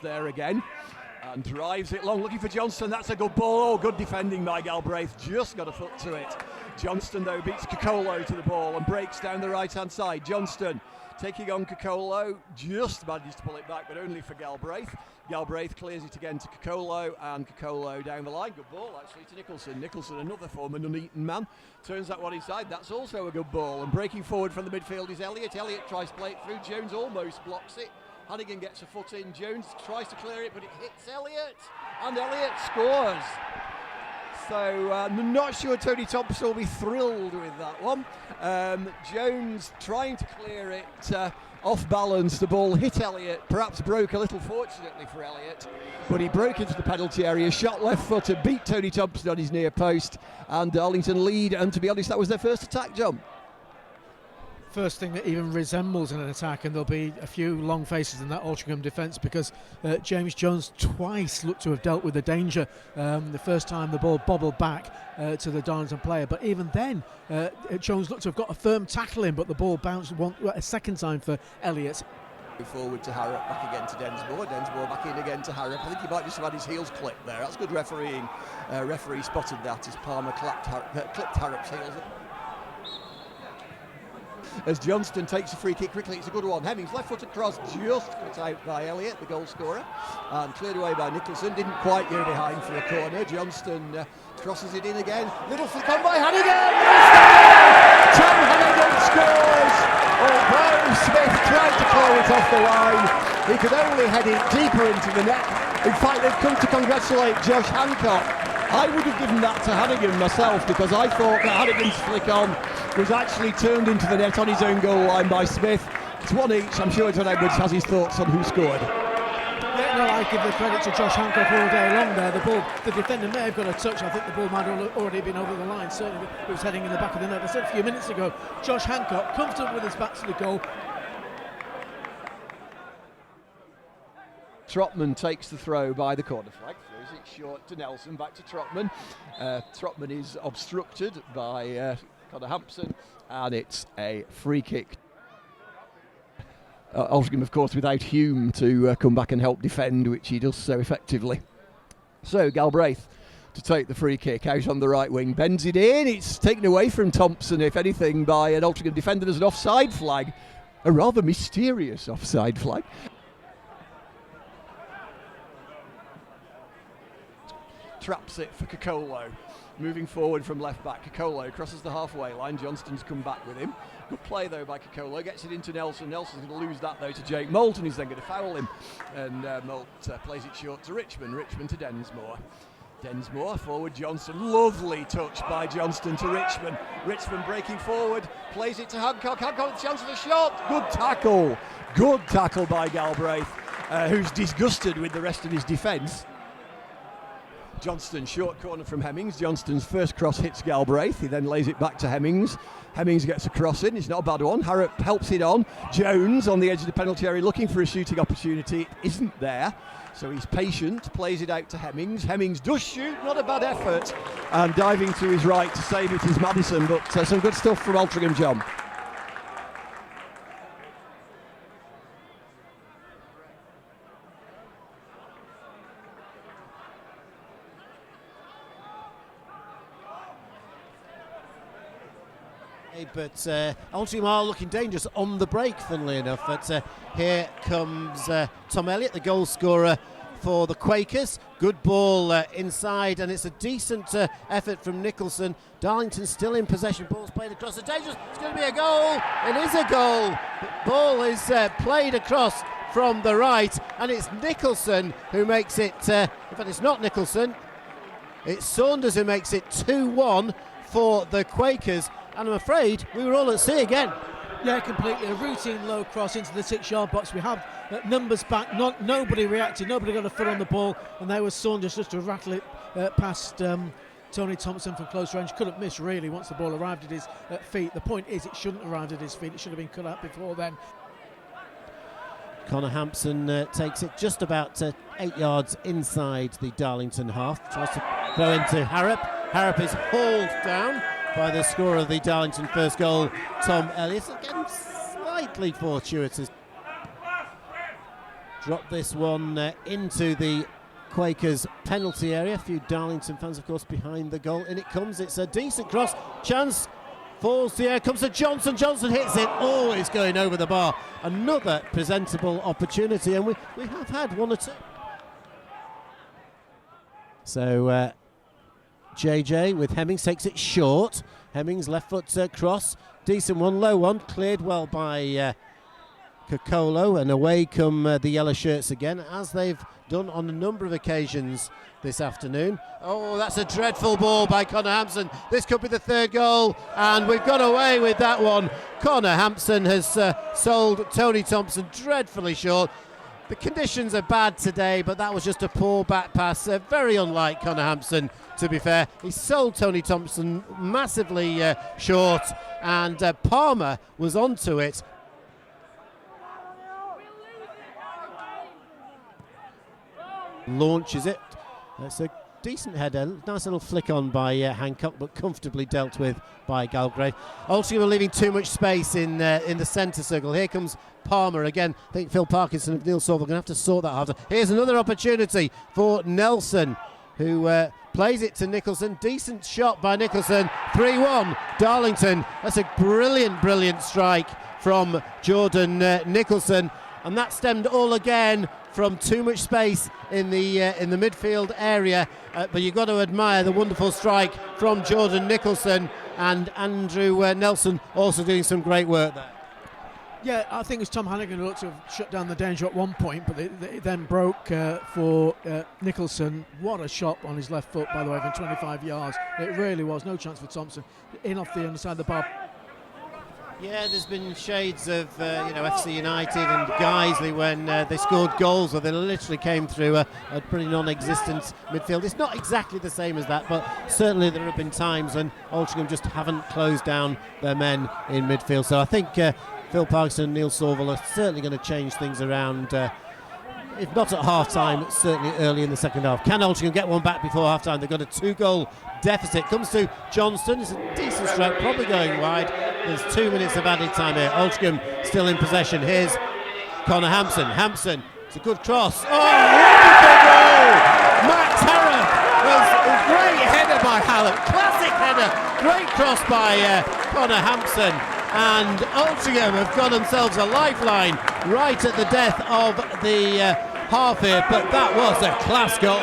there again. And drives it long, looking for Johnston. That's a good ball. Oh, good defending by Galbraith. Just got a foot to it. Johnston, though, beats Cocolo to the ball and breaks down the right-hand side. Johnston taking on Cocolo. Just manages to pull it back, but only for Galbraith. Galbraith clears it again to Cocolo, and Cocolo down the line. Good ball, actually, to Nicholson. Nicholson, another former Nuneaton man, turns that one inside. That's also a good ball. And breaking forward from the midfield is Elliott. Elliott tries to play it through. Jones almost blocks it. Hannigan gets a foot in, Jones tries to clear it, but it hits Elliott, and Elliott scores. So I'm not sure Tony Thompson will be thrilled with that one. Jones trying to clear it, off balance, the ball hit Elliott, perhaps broke a little fortunately for Elliott, but he broke into the penalty area, shot left footer, beat Tony Thompson on his near post, and Darlington lead, and to be honest that was their first attack, John. First thing that even resembles an attack, and there'll be a few long faces in that Altrincham defence because James Jones twice looked to have dealt with the danger. The first time the ball bobbled back to the Darlington player, but even then Jones looked to have got a firm tackle in, but the ball bounced a second time for Elliott. Forward to Harrop, back again to Densmore. Densmore back in again to Harrop. I think he might just have had his heels clipped there. That's good refereeing. Referee spotted that as Palmer clipped Harrop's heels. As Johnston takes a free kick quickly, it's a good one. Hemmings left-footed cross, just put out by Elliott, the goal scorer, and cleared away by Nicholson. Didn't quite go behind for a corner. Johnston crosses it in again. Little flick on by Hannigan. Tom Hannigan scores. Although Smith tried to clear it off the line, he could only head it deeper into the net. In fact, they've come to congratulate Josh Hancock. I would have given that to Hannigan myself because I thought that Hannigan's flick on was actually turned into the net on his own goal line by Smith. It's one each. I'm sure John Edwards has his thoughts on who scored. Yeah, no, I give the credit to Josh Hancock all day long there. The defender may have got a touch. I think the ball might have already been over the line. Certainly it was heading in the back of the net. I said a few minutes ago, Josh Hancock comfortable with his back to the goal. Trotman takes the throw by the corner flag, throws it short to Nelson, back to Trotman. Trotman is obstructed by Connor Hampson, and it's a free kick. Altrincham, of course, without Hume to come back and help defend, which he does so effectively. So Galbraith to take the free kick out on the right wing, bends it in. It's taken away from Thompson, if anything, by an Altrincham defender. There's an offside flag, a rather mysterious offside flag. Traps it for Cocolo, moving forward from left back. Cocolo crosses the halfway line. Johnston's come back with him. Good play though by Cocolo, gets it into Nelson. Nelson's going to lose that though to Jake Moult, and he's then going to foul him. And Moult plays it short to Richmond. Richmond to Densmore. Densmore forward, Johnston. Lovely touch by Johnston to Richmond. Richmond breaking forward, plays it to Hancock. Hancock with a chance of a shot. Good tackle. Good tackle by Galbraith, who's disgusted with the rest of his defence. Johnston, short corner from Hemmings. Johnston's first cross hits Galbraith. He then lays it back to Hemmings. Hemmings gets a cross in. It's not a bad one. Harrop helps it on. Jones on the edge of the penalty area looking for a shooting opportunity. It isn't there. So he's patient, plays it out to Hemmings. Hemmings does shoot, not a bad effort. And diving to his right to save it is Madison. But some good stuff from Altrincham, John. But Altrincham are looking dangerous on the break, funnily enough. But here comes Tom Elliott, the goal scorer for the Quakers. Good ball inside, and it's a decent effort from Nicholson. Darlington still in possession. Ball's played across the dangerous. It's going to be a goal. It is a goal. The ball is played across from the right, and it's Nicholson who makes it. In fact, it's not Nicholson. It's Saunders who makes it 2-1 for the Quakers. And I'm afraid we were all at sea again. Yeah, completely. A routine low cross into the 6-yard box. We have numbers back. Nobody reacted. Nobody got a foot on the ball. And there was Saunders just to rattle it past Tony Thompson from close range. Couldn't miss, really, once the ball arrived at his feet. The point is, it shouldn't have arrived at his feet. It should have been cut out before then. Connor Hampson takes it just about 8 yards inside the Darlington half. Tries to throw into Harrop. Harrop is hauled down by the scorer of the Darlington first goal, Tom Elliott. Again, slightly fortuitous. drop this one into the Quakers penalty area. A few Darlington fans, of course, behind the goal. In it comes. It's a decent cross. Chance falls to the air. Comes to Johnson. Johnson hits it. Oh, it's going over the bar. Another presentable opportunity, and we have had one or two. So JJ with Hemmings takes it short. Hemmings left foot cross. Decent one, low one. Cleared well by Cocolo, and away come the yellow shirts again, as they've done on a number of occasions this afternoon. Oh, that's a dreadful ball by Connor Hampson. This could be the third goal, and we've got away with that one. Connor Hampson has sold Tony Thompson dreadfully short. The conditions are bad today, but that was just a poor back pass, very unlike Connor Hampson, to be fair. He sold Tony Thompson massively short, and Palmer was onto it. Launches it. It's a decent header, nice little flick on by Hancock, but comfortably dealt with by Galbraith. Altrincham are leaving too much space in the centre circle. Here comes Palmer again. I think Phil Parkinson and Neil Sorville are going to have to sort that out. Here's another opportunity for Nelson, who plays it to Nicholson. Decent shot by Nicholson. 3-1 Darlington. That's a brilliant strike from Jordan Nicholson, and that stemmed all again from too much space in the midfield area, but you've got to admire the wonderful strike from Jordan Nicholson, and Andrew Nelson also doing some great work there. Yeah, I think it's Tom Hannigan who looked to have shut down the danger at one point, but it then broke for Nicholson. What a shot on his left foot, by the way, from 25 yards. It really was no chance for Thompson. In off the underside of the bar. Yeah, there's been shades of FC United and Guiseley when they scored goals where they literally came through a pretty non-existent midfield. It's not exactly the same as that, but certainly there have been times when Altrincham just haven't closed down their men in midfield. So I think Phil Parkinson and Neil Sorville are certainly going to change things around, if not at half-time, certainly early in the second half. Can Altrincham get one back before half-time? They've got a 2-goal deficit. Comes to Johnston. It's a decent stroke, probably going wide. There's 2 minutes of added time here. Altrincham still in possession. Here's Connor Hampson. Hampson, it's a good cross. Oh, wonderful goal! Max Harrop was a great header by Hallett. Classic header. Great cross by Connor Hampson. And Altrincham have got themselves a lifeline right at the death of the half here, but that was a class goal.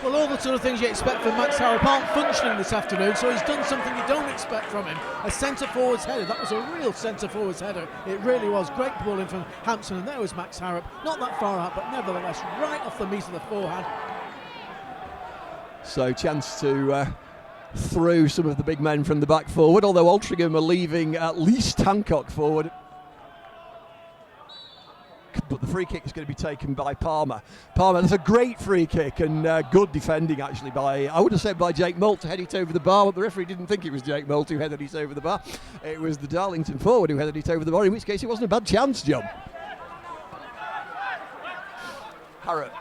Well, all the sort of things you expect from Max Harrop aren't functioning this afternoon, so he's done something you don't expect from him. A centre-forward's header. That was a real centre-forward's header. It really was. Great ball in from Hampson, and there was Max Harrop. Not that far out, but nevertheless right off the meat of the forehand. So chance to through some of the big men from the back forward, although Altrincham are leaving at least Hancock forward. But the free kick is going to be taken by Palmer. Palmer, that's a great free kick, and good defending actually by, I would have said by Jake Moult to head it over the bar, but the referee didn't think it was Jake Moult who headed it over the bar. It was the Darlington forward who headed it over the bar, in which case it wasn't a bad chance, John. Harrop,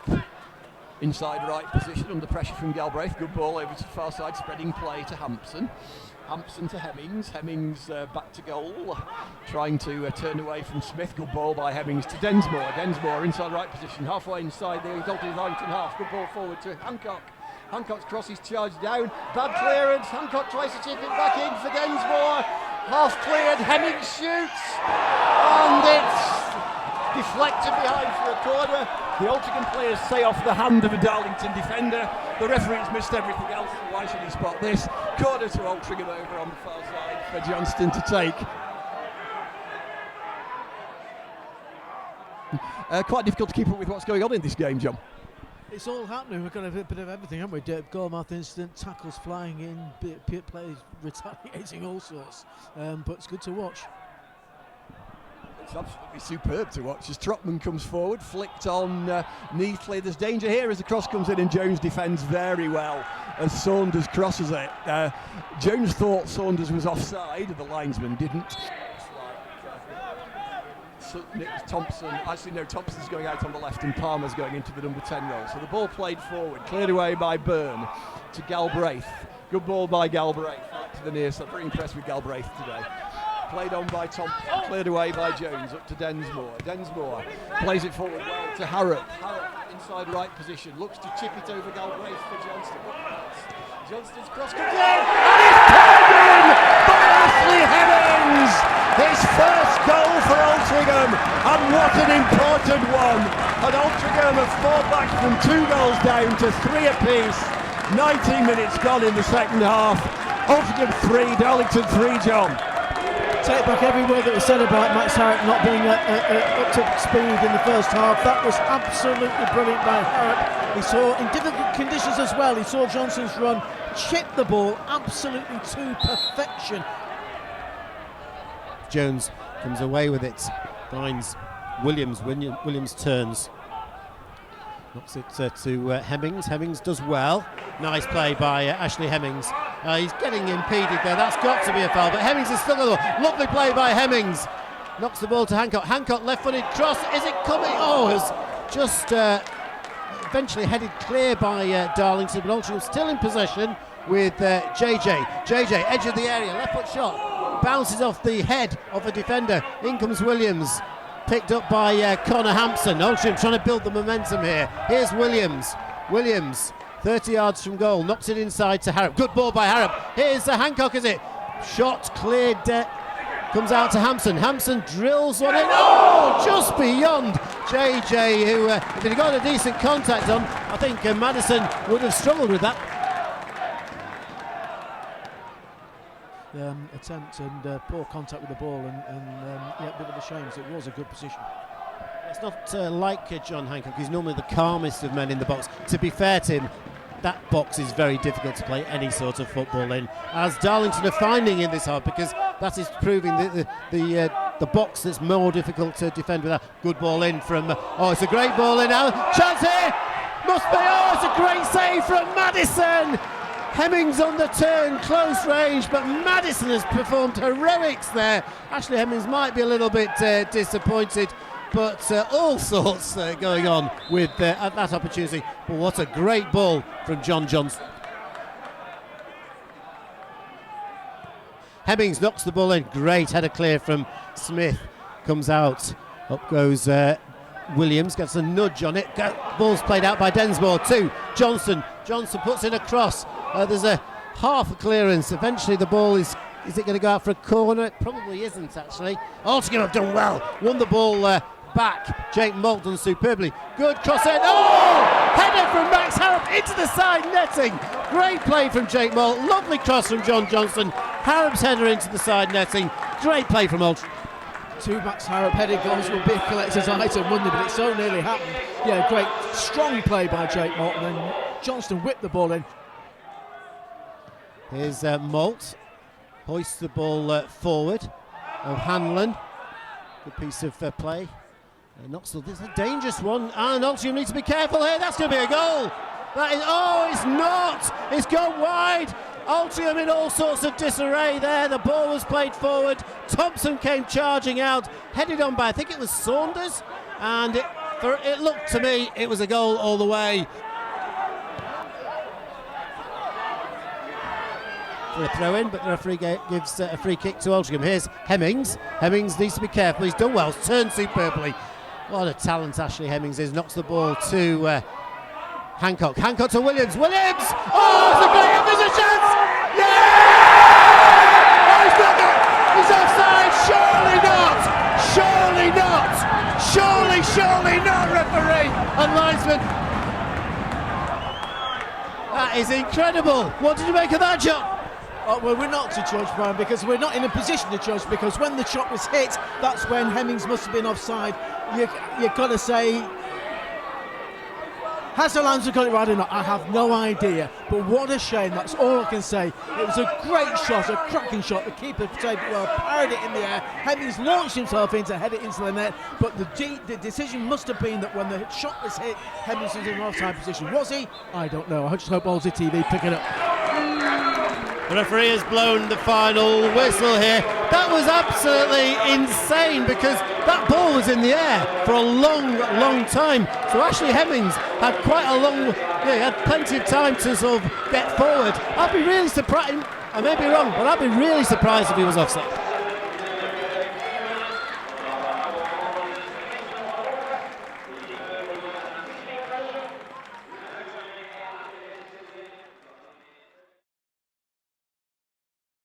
inside right position, under pressure from Galbraith. Good ball over to the far side, spreading play to Hampson. Hampson to Hemmings. Hemmings back to goal, trying to turn away from Smith. Good ball by Hemmings to Densmore. Densmore inside right position, halfway inside the Darlington half. Good ball forward to Hancock. Hancock's cross is charged down. Bad clearance. Hancock tries to chip it back in for Densmore. Half cleared. Hemmings shoots, and it's deflected behind for a corner. The Altrincham players say off the hand of a Darlington defender. The referee's missed everything else, so why should he spot this? Corner to Altrincham over on the far side for Johnston to take. Quite difficult to keep up with what's going on in this game, John. It's all happening. We've got a bit of everything, haven't we? Goalmouth incident, tackles flying in, players retaliating, all sorts. But it's good to watch. It's absolutely superb to watch as Trotman comes forward, flicked on neatly. There's danger here as the cross comes in, and Jones defends very well as Saunders crosses it. Jones thought Saunders was offside, the linesman didn't. Thompson, actually no, Thompson's going out on the left and Palmer's going into the number 10 role. So the ball played forward, cleared away by Byrne to Galbraith. Good ball by Galbraith out to the near side. Very impressed with Galbraith today. played on by Tom, cleared away by Jones, up to Densmore. Densmore plays it forward well to Harrop. Harrop inside right position, looks to chip it over Galbraith for Johnston. Johnston's cross comes in, and it's played in by Ashley Hemmings! His first goal for Altrincham, and what an important one! And Altrincham have fought back from 2 goals down to 3 apiece. 19 minutes gone in the second half. Altrincham 3, Darlington 3, John. Take back every word that was said about Max Harrop not being up to speed in the first half. That was absolutely brilliant by Harrop. He saw, in difficult conditions as well, he saw Johnston's run, chip the ball absolutely to perfection. Jones comes away with it, finds Williams. Williams turns, knocks it to Hemmings. Hemmings does well. Nice play by Ashley Hemmings. He's getting impeded there. That's got to be a foul, but Hemmings is still got the lovely play by Hemmings. Knocks the ball to Hancock. Hancock left-footed cross. Is it coming? Oh, it's just eventually headed clear by Darlington, but Altrincham still in possession with JJ. JJ, edge of the area, left foot shot, bounces off the head of a defender. In comes Williams, picked up by Connor Hampson. Altrincham trying to build the momentum here. Here's Williams. Williams, 30 yards from goal, knocks it inside to Harrop. Good ball by Harrop. Here's Hancock, is it? Shot cleared, comes out to Hampson. Hampson drills one in. Oh, just beyond JJ, who, if he'd got a decent contact on, I think Madison would have struggled with that. Attempt and poor contact with the ball, and yeah, a bit of a shame, so it was a good position. It's not like John Hancock. He's normally the calmest of men in the box. To be fair to him, that box is very difficult to play any sort of football in, as Darlington are finding in this hard, because that is proving the box that's more difficult to defend with. That good ball in from oh, it's a great ball in now. Chance here, must be. Oh, it's a great save from Madison. Hemmings on the turn, close range, but Madison has performed heroics there. Ashley Hemmings might be a little bit disappointed, but all sorts going on with at that opportunity. But what a great ball from John Johnston. Hemmings knocks the ball in. Great header clear from Smith. Comes out. Up goes Williams. Gets a nudge on it. Ball's played out by Densmore to Johnston. Johnston puts in a cross. There's a half a clearance. Eventually the ball is it going to go out for a corner? It probably isn't, actually. Altrincham have done well. Won the ball back. Jake Moulton superbly. Good cross in. Oh! Header from Max Harrop into the side netting. Great play from Jake Moulton. Lovely cross from John Johnston. Harrop's header into the side netting. Great play from Altrincham. 2 Max Harrop headed goals will be a collector's item, wouldn't it? But it so nearly happened. Yeah, great strong play by Jake Moulton, and Johnston whipped the ball in. Here's Molt. Hoists the ball forward. O'Hanlon. Good piece of play. This is a dangerous one, and Altrincham need to be careful here. That's going to be a goal. That is, oh, it's not. It's gone wide. Altrincham in all sorts of disarray there. The ball was played forward. Thompson came charging out, headed on by, I think it was Saunders, and it looked to me it was a goal all the way. For a throw in, but the referee gives a free kick to Altrincham. Here's Hemmings. Hemmings needs to be careful. He's done well, turned superbly. What a talent Ashley Hemmings is. Knocks the ball to Hancock. Hancock to Williams. Williams! Oh, it's a great there's a chance! Yeah! Oh, he's got it! He's offside! Surely not! Surely not! Surely not, referee and linesman. That is incredible. What did you make of that, John? Oh, well, we're not to judge, Brian, because we're not in a position to judge, because when the shot was hit, that's when Hemmings must have been offside. You've got to say, has the linesman got it right or not? I have no idea, but what a shame. That's all I can say. It was a great shot, a cracking shot. The keeper saved it well, parried it in the air. Hemmings launched himself in to head it into the net, but the decision must have been that when the shot was hit, Hemmings was in an offside position. Was he? I don't know. I just hope Aussie TV pick it up. The referee has blown the final whistle here. That was absolutely insane, because that ball was in the air for a long time. So Ashley Hemmings had quite a long, he had plenty of time to sort of get forward. I'd be really surprised, I may be wrong, but I'd be really surprised if he was offside.